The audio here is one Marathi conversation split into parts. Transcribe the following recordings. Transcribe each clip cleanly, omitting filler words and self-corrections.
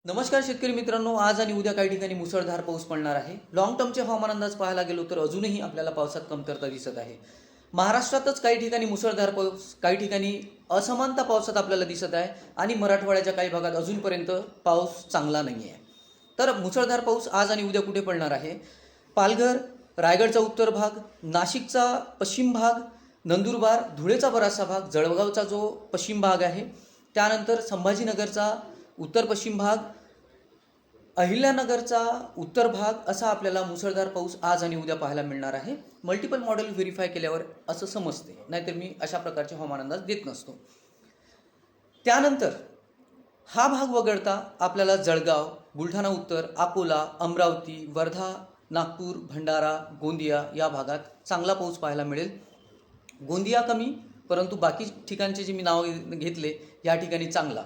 नमस्कार शेतकरी मित्रांनो, आज आणि उद्या काही ठिकाणी मुसळधार पाऊस पडणार आहे. लॉंग टर्मचे हवामान अंदाज पाहायला गेलो तर अजूनही आपल्याला पावसात कमतरता दिसत आहे. महाराष्ट्रातच काही ठिकाणी मुसळधार पाऊस, काही ठिकाणी असमानता पावसात आपल्याला दिसत आहे आणि मराठवाड्याच्या काही भागात अजूनपर्यंत पाऊस चांगला नाही आहे. तर मुसळधार पाऊस आज आणि उद्या कुठे पडणार आहे? पालघर, रायगडचा उत्तर भाग, नाशिकचा पश्चिम भाग, नंदुरबार, धुळेचा बराचसा भाग, जळगावचा जो पश्चिम भाग आहे, त्यानंतर संभाजीनगरचा उत्तर पश्चिम भाग, अहिल्यानगरचा उत्तर भाग, असा आपल्याला मुसळधार पाऊस आज आणि उद्या पाहायला मिळणार आहे. मल्टिपल मॉडेल व्हेरीफाय केल्यावर असं समजते, नाहीतर मी अशा प्रकारचे हवामान अंदाज देत नसतो. त्यानंतर हा भाग वगळता आपल्याला जळगाव, बुलढाणा उत्तर, अकोला, अमरावती, वर्धा, नागपूर, भंडारा, गोंदिया या भागात चांगला पाऊस पाहायला मिळेल. गोंदिया कमी, परंतु बाकी ठिकाणचे जे मी नाव घेतले या ठिकाणी चांगला.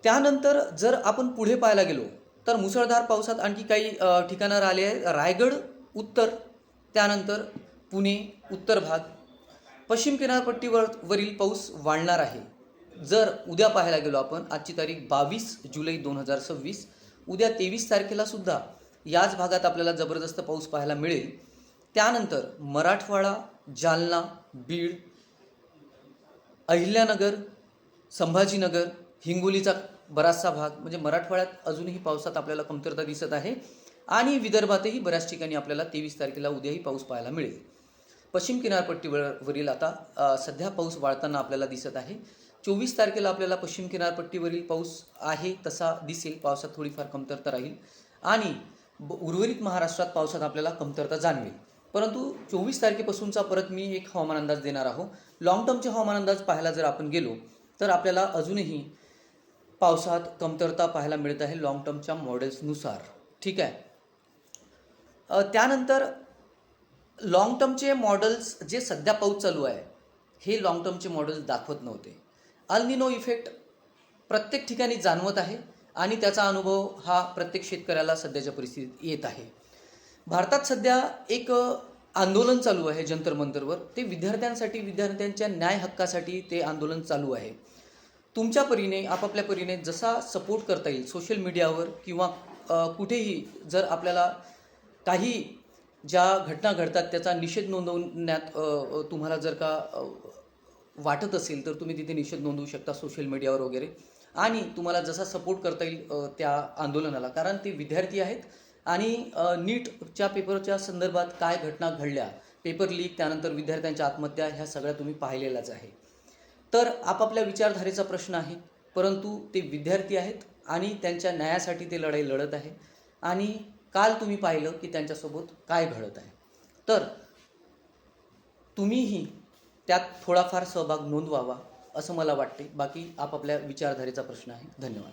त्यानंतर जर आपण पुढे पाहायला गेलो तर मुसळधार पावसात आणखी काही ठिकाणं राहिले आहे. रायगड उत्तर, त्यानंतर पुणे उत्तर भाग, पश्चिम किनारपट्टीवरील पाऊस वाढणार आहे. जर उद्या पाहायला गेलो आपण, आजची तारीख 22 जुलै 2026, उद्या 23 तारखेला सुद्धा याच भागात आपल्याला जबरदस्त पाऊस पाहायला मिळेल. त्यानंतर मराठवाडा, जालना, बीड, अहिल्यानगर, संभाजीनगर, हिंगोलीचा बराचसा भाग, म्हणजे मराठवाड्यात अजूनही पावसात आपल्याला कमतरता दिसत आहे. आणि विदर्भातही बऱ्याच ठिकाणी आपल्याला 23 तारखेला उद्याही पाऊस पाहायला मिळेल. पश्चिम किनारपट्टीवरील आता सध्या पाऊस वाढताना आपल्याला दिसत आहे. 24 तारखेला आपल्याला पश्चिम किनारपट्टीवरील पाऊस आहे तसा दिसेल, पावसात थोडीफार कमतरता राहील आणि उर्वरित महाराष्ट्रात पावसात आपल्याला कमतरता जाणवेल. परंतु 24 तारखेपासूनचा परत मी एक हवामान अंदाज देणार आहोत. लॉंग टर्मचे हवामान अंदाज पाहायला जर आपण गेलो तर आपल्याला अजूनही पावसात कमतरता पाहायला मिळत आहे लॉंग टर्मच्या मॉडेल्सनुसार. ठीक आहे. त्यानंतर लॉंग टर्मचे मॉडेल्स जे सध्या पाऊस चालू आहे हे लॉंग टर्मचे मॉडेल्स दाखवत नव्हते. अल निनो इफेक्ट प्रत्येक ठिकाणी जाणवत आहे आणि त्याचा अनुभव हा प्रत्येक शेतकऱ्याला सध्याच्या परिस्थितीत येत आहे. भारतात सध्या एक आंदोलन चालू आहे जंतर मंतरवर. ते विद्यार्थ्यांसाठी, विद्यार्थ्यांच्या न्याय हक्कासाठी ते आंदोलन चालू आहे. तुमच्या परीने, आपापल्या परीने जसा सपोर्ट करता येईल सोशल मीडियावर किंवा कुठेही, जर आपल्याला काही ज्या घटना घडतात त्याचा निषेध नोंदवण्यात तुम्हाला जर का वाटत असेल तर तुम्ही तिथे निषेध नोंदवू शकता सोशल मीडियावर वगैरे. आणि तुम्हाला जसा सपोर्ट करता येईल त्या आंदोलनाला, कारण ते विद्यार्थी आहेत आणि नीटच्या पेपरच्या संदर्भात काय घटना घडल्या, पेपर लीक, त्यानंतर विद्यार्थ्यांच्या आत्महत्या, ह्या सगळ्या तुम्ही पाहिलेल्याच आहे. तर आपापल्या विचारधारेचा प्रश्न आहे, परंतु ते विद्यार्थी आहेत आणि त्यांच्या न्यायासाठी ते लढाई लढत आहे. आणि काल तुम्ही पाहिलं की त्यांच्यासोबत काय घडत आहे. तर तुम्हीही त्यात थोडाफार सहभाग नोंदवावा असं मला वाटते. बाकी आपापल्या विचारधारेचा प्रश्न आहे. धन्यवाद.